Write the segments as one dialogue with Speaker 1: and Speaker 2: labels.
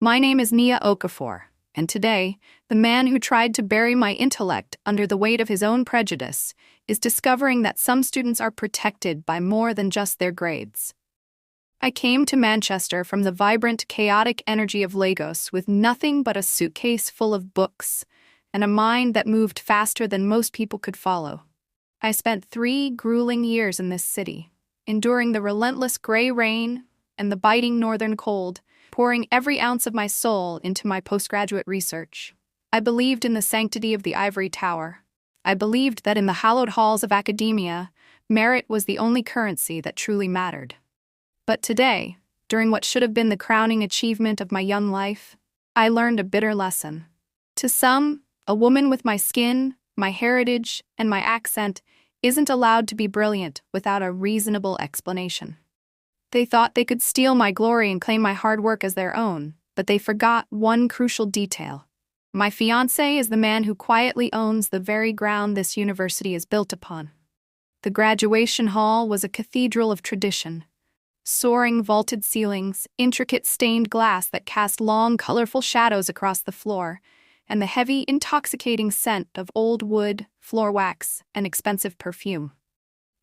Speaker 1: My name is Nia Okafor, and today, the man who tried to bury my intellect under the weight of his own prejudice is discovering that some students are protected by more than just their grades. I came to Manchester from the vibrant, chaotic energy of Lagos with nothing but a suitcase full of books and a mind that moved faster than most people could follow. I spent 3 grueling years in this city, enduring the relentless gray rain and the biting northern cold, pouring every ounce of my soul into my postgraduate research. I believed in the sanctity of the ivory tower. I believed that in the hallowed halls of academia, merit was the only currency that truly mattered. But today, during what should have been the crowning achievement of my young life, I learned a bitter lesson. To some, a woman with my skin, my heritage, and my accent isn't allowed to be brilliant without a reasonable explanation. They thought they could steal my glory and claim my hard work as their own, but they forgot one crucial detail. My fiancé is the man who quietly owns the very ground this university is built upon. The graduation hall was a cathedral of tradition. Soaring vaulted ceilings, intricate stained glass that cast long, colorful shadows across the floor, and the heavy, intoxicating scent of old wood, floor wax, and expensive perfume.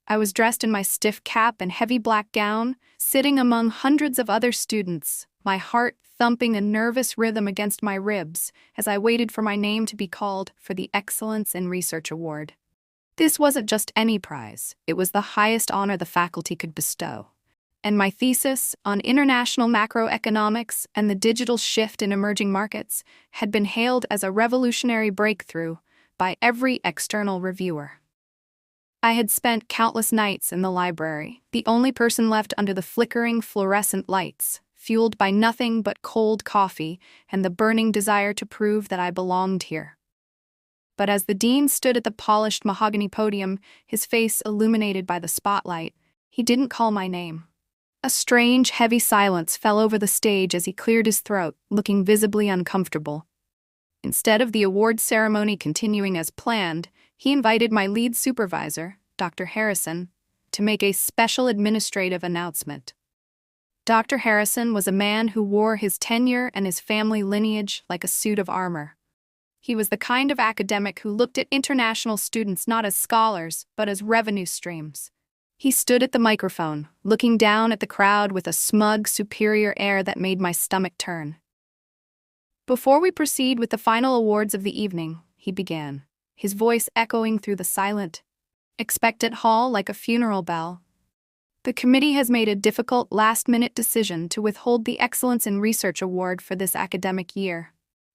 Speaker 1: I was dressed in my stiff cap and heavy black gown, sitting among hundreds of other students, my heart thumping a nervous rhythm against my ribs as I waited for my name to be called for the Excellence in Research Award. This wasn't just any prize, it was the highest honor the faculty could bestow. And my thesis on international macroeconomics and the digital shift in emerging markets had been hailed as a revolutionary breakthrough by every external reviewer. I had spent countless nights in the library, the only person left under the flickering fluorescent lights, fueled by nothing but cold coffee and the burning desire to prove that I belonged here. But as the dean stood at the polished mahogany podium, his face illuminated by the spotlight, he didn't call my name. A strange, heavy silence fell over the stage as he cleared his throat, looking visibly uncomfortable. Instead of the award ceremony continuing as planned, he invited my lead supervisor, Dr. Harrison, to make a special administrative announcement. Dr. Harrison was a man who wore his tenure and his family lineage like a suit of armor. He was the kind of academic who looked at international students not as scholars, but as revenue streams. He stood at the microphone, looking down at the crowd with a smug, superior air that made my stomach turn. Before we proceed with the final awards of the evening, he began, his voice echoing through the silent, expectant hall like a funeral bell. The committee has made a difficult last-minute decision to withhold the Excellence in Research Award for this academic year.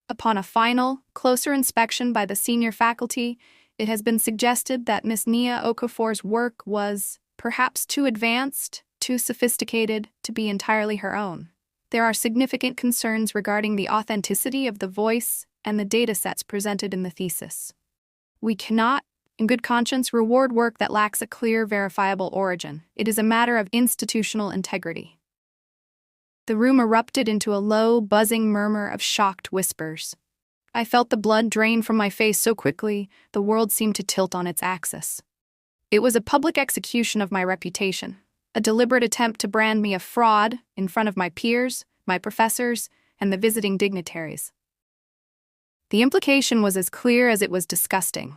Speaker 1: Upon a final, closer inspection by the senior faculty, it has been suggested that Miss Nia Okafor's work was perhaps too advanced, too sophisticated to be entirely her own. There are significant concerns regarding the authenticity of the voice and the datasets presented in the thesis. We cannot, in good conscience, reward work that lacks a clear, verifiable origin. It is a matter of institutional integrity. The room erupted into a low, buzzing murmur of shocked whispers. I felt the blood drain from my face so quickly, the world seemed to tilt on its axis. It was a public execution of my reputation, a deliberate attempt to brand me a fraud in front of my peers, my professors, and the visiting dignitaries. The implication was as clear as it was disgusting.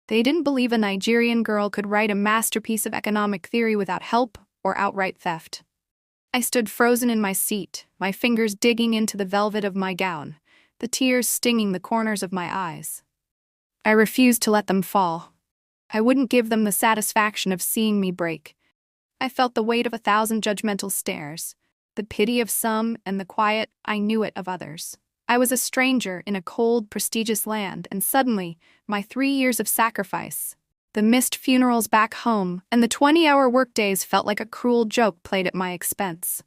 Speaker 1: They didn't believe a Nigerian girl could write a masterpiece of economic theory without help or outright theft. I stood frozen in my seat, my fingers digging into the velvet of my gown, the tears stinging the corners of my eyes. I refused to let them fall. I wouldn't give them the satisfaction of seeing me break. I felt the weight of 1,000 judgmental stares, the pity of some and the quiet "I knew it" of others. I was a stranger in a cold, prestigious land, and suddenly, my 3 years of sacrifice, the missed funerals back home, and the 20-hour workdays felt like a cruel joke played at my expense.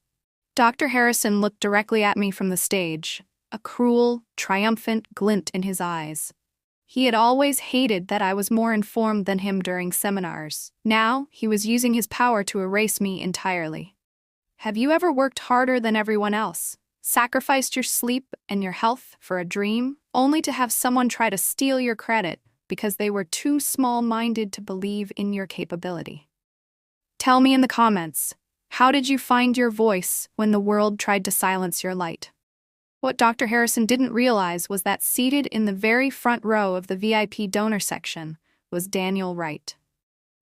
Speaker 1: Dr. Harrison looked directly at me from the stage, a cruel, triumphant glint in his eyes. He had always hated that I was more informed than him during seminars. Now, he was using his power to erase me entirely. Have you ever worked harder than everyone else? Sacrificed your sleep and your health for a dream, only to have someone try to steal your credit because they were too small-minded to believe in your capability? Tell me in the comments, how did you find your voice when the world tried to silence your light? What Dr. Harrison didn't realize was that seated in the very front row of the VIP donor section was Daniel Wright.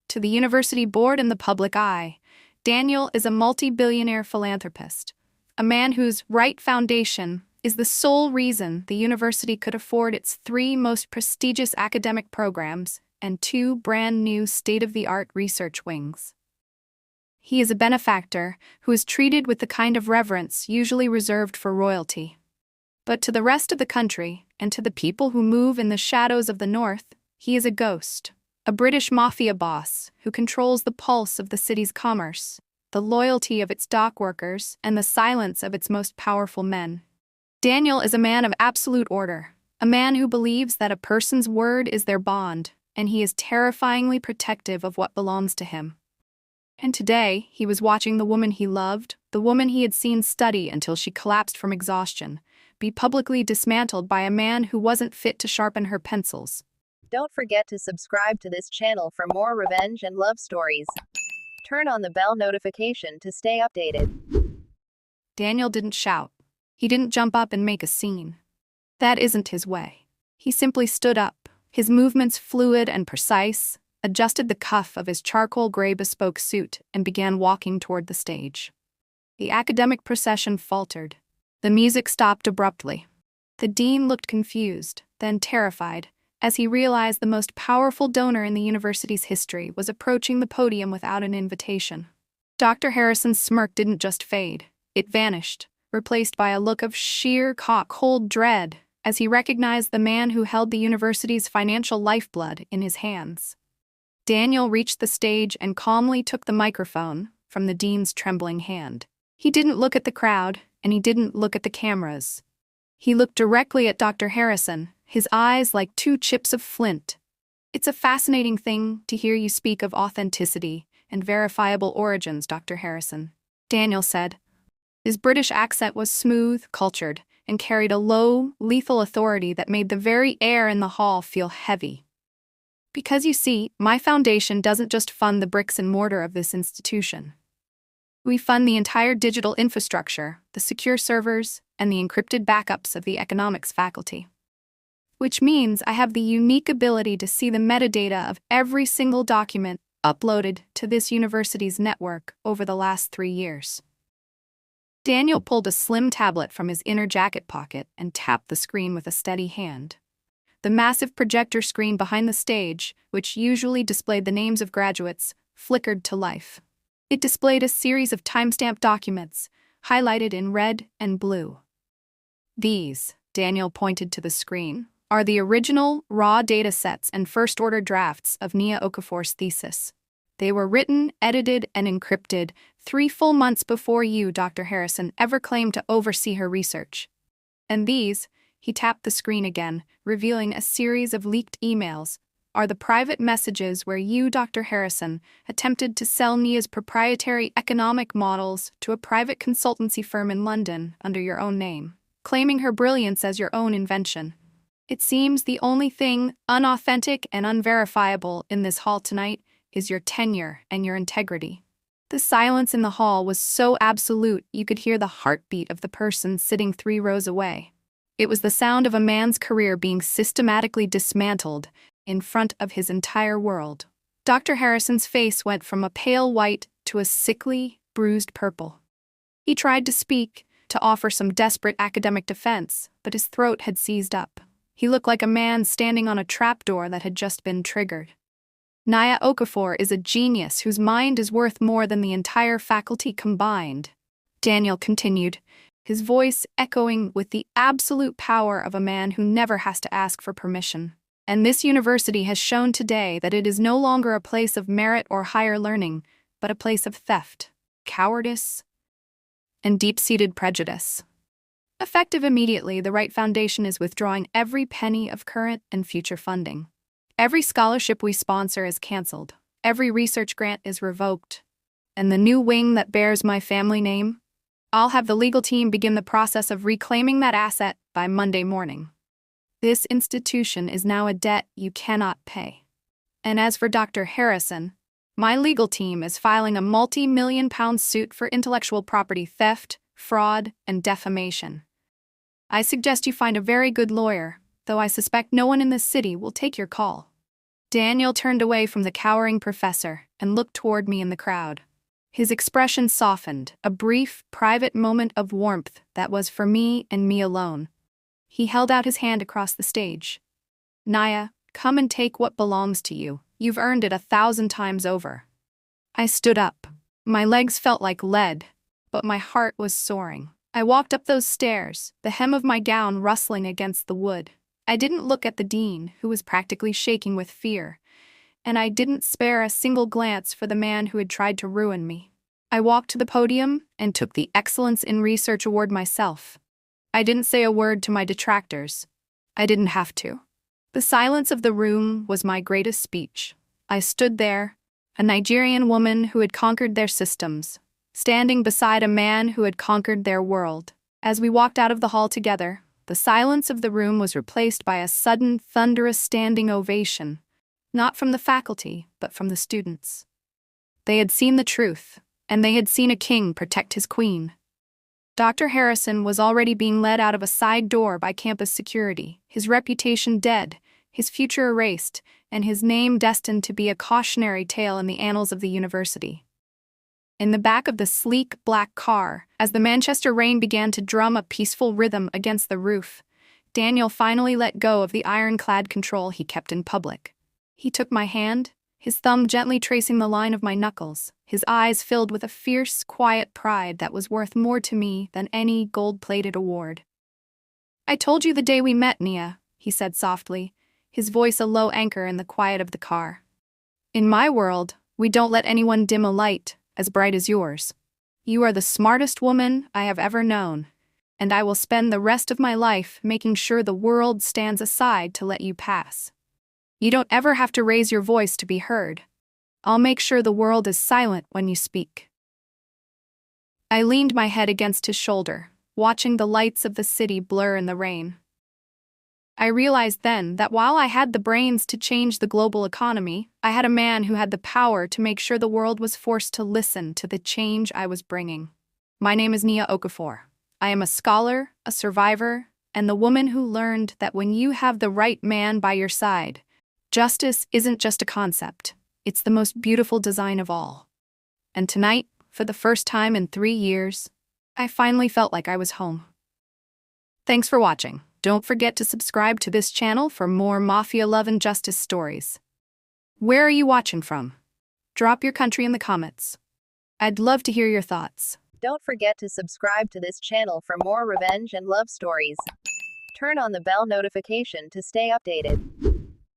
Speaker 1: To the university board and the public eye, Daniel is a multi-billionaire philanthropist, a man whose Wright Foundation is the sole reason the university could afford its 3 most prestigious academic programs and 2 brand-new state-of-the-art research wings. He is a benefactor who is treated with the kind of reverence usually reserved for royalty. But to the rest of the country, and to the people who move in the shadows of the North, he is a ghost, a British Mafia boss who controls the pulse of the city's commerce, the loyalty of its dock workers, and the silence of its most powerful men. Daniel is a man of absolute order, a man who believes that a person's word is their bond, and he is terrifyingly protective of what belongs to him. And today, he was watching the woman he loved, the woman he had seen study until she collapsed from exhaustion, be publicly dismantled by a man who wasn't fit to sharpen her pencils.
Speaker 2: Don't forget to subscribe to this channel for more revenge and love stories. Turn on the bell notification to stay updated.
Speaker 1: Daniel didn't shout. He didn't jump up and make a scene. That isn't his way. He simply stood up, his movements fluid and precise, adjusted the cuff of his charcoal gray bespoke suit, and began walking toward the stage. The academic procession faltered. The music stopped abruptly. The dean looked confused, then terrified, as he realized the most powerful donor in the university's history was approaching the podium without an invitation. Dr. Harrison's smirk didn't just fade. It vanished, replaced by a look of sheer cold dread as he recognized the man who held the university's financial lifeblood in his hands. Daniel reached the stage and calmly took the microphone from the dean's trembling hand. He didn't look at the crowd, and he didn't look at the cameras. He looked directly at Dr. Harrison, his eyes like 2 chips of flint. "It's a fascinating thing to hear you speak of authenticity and verifiable origins, Dr. Harrison," Daniel said. His British accent was smooth, cultured, and carried a low, lethal authority that made the very air in the hall feel heavy. "Because you see, my foundation doesn't just fund the bricks and mortar of this institution. We fund the entire digital infrastructure, the secure servers, and the encrypted backups of the economics faculty. Which means I have the unique ability to see the metadata of every single document uploaded to this university's network over the last 3 years." Daniel pulled a slim tablet from his inner jacket pocket and tapped the screen with a steady hand. The massive projector screen behind the stage, which usually displayed the names of graduates, flickered to life. It displayed a series of timestamped documents, highlighted in red and blue. "These," Daniel pointed to the screen, "are the original, raw data sets and first-order drafts of Nia Okafor's thesis. They were written, edited, and encrypted 3 full months before you, Dr. Harrison, ever claimed to oversee her research. And these," he tapped the screen again, revealing a series of leaked emails, "are the private messages where you, Dr. Harrison, attempted to sell Nia's proprietary economic models to a private consultancy firm in London under your own name, claiming her brilliance as your own invention. It seems the only thing unauthentic and unverifiable in this hall tonight is your tenure and your integrity." The silence in the hall was so absolute you could hear the heartbeat of the person sitting 3 rows away. It was the sound of a man's career being systematically dismantled in front of his entire world. Dr. Harrison's face went from a pale white to a sickly, bruised purple. He tried to speak, to offer some desperate academic defense, but his throat had seized up. He looked like a man standing on a trapdoor that had just been triggered. "Nia Okafor is a genius whose mind is worth more than the entire faculty combined," Daniel continued, his voice echoing with the absolute power of a man who never has to ask for permission. "And this university has shown today that it is no longer a place of merit or higher learning, but a place of theft, cowardice, and deep-seated prejudice. Effective immediately, the Wright Foundation is withdrawing every penny of current and future funding. Every scholarship we sponsor is canceled, every research grant is revoked, and the new wing that bears my family name, I'll have the legal team begin the process of reclaiming that asset by Monday morning. This institution is now a debt you cannot pay. And as for Dr. Harrison, my legal team is filing a multi-million-pound suit for intellectual property theft, fraud, and defamation. I suggest you find a very good lawyer, though I suspect no one in this city will take your call." Daniel turned away from the cowering professor and looked toward me in the crowd. His expression softened, a brief, private moment of warmth that was for me and me alone. He held out his hand across the stage. "Nia, come and take what belongs to you. You've earned it 1,000 times over." I stood up. My legs felt like lead, but my heart was soaring. I walked up those stairs, the hem of my gown rustling against the wood. I didn't look at the dean, who was practically shaking with fear, and I didn't spare a single glance for the man who had tried to ruin me. I walked to the podium and took the Excellence in Research Award myself. I didn't say a word to my detractors. I didn't have to. The silence of the room was my greatest speech. I stood there, a Nigerian woman who had conquered their systems, standing beside a man who had conquered their world. As we walked out of the hall together, the silence of the room was replaced by a sudden, thunderous standing ovation, not from the faculty, but from the students. They had seen the truth, and they had seen a king protect his queen. Dr. Harrison was already being led out of a side door by campus security, his reputation dead, his future erased, and his name destined to be a cautionary tale in the annals of the university. In the back of the sleek, black car, as the Manchester rain began to drum a peaceful rhythm against the roof, Daniel finally let go of the ironclad control he kept in public. He took my hand, his thumb gently tracing the line of my knuckles, his eyes filled with a fierce, quiet pride that was worth more to me than any gold-plated award. "I told you the day we met, Nia," he said softly, his voice a low anchor in the quiet of the car. "In my world, we don't let anyone dim a light as bright as yours. You are the smartest woman I have ever known, and I will spend the rest of my life making sure the world stands aside to let you pass. You don't ever have to raise your voice to be heard. I'll make sure the world is silent when you speak." I leaned my head against his shoulder, watching the lights of the city blur in the rain. I realized then that while I had the brains to change the global economy, I had a man who had the power to make sure the world was forced to listen to the change I was bringing. My name is Nia Okafor. I am a scholar, a survivor, and the woman who learned that when you have the right man by your side, justice isn't just a concept, it's the most beautiful design of all. And tonight, for the first time in 3 years, I finally felt like I was home. Thanks for watching. Don't forget to subscribe to this channel for more Mafia love and justice stories. Where are you watching from? Drop your country in the comments. I'd love to hear your thoughts.
Speaker 2: Don't forget to subscribe to this channel for more revenge and love stories. Turn on the bell notification to stay updated.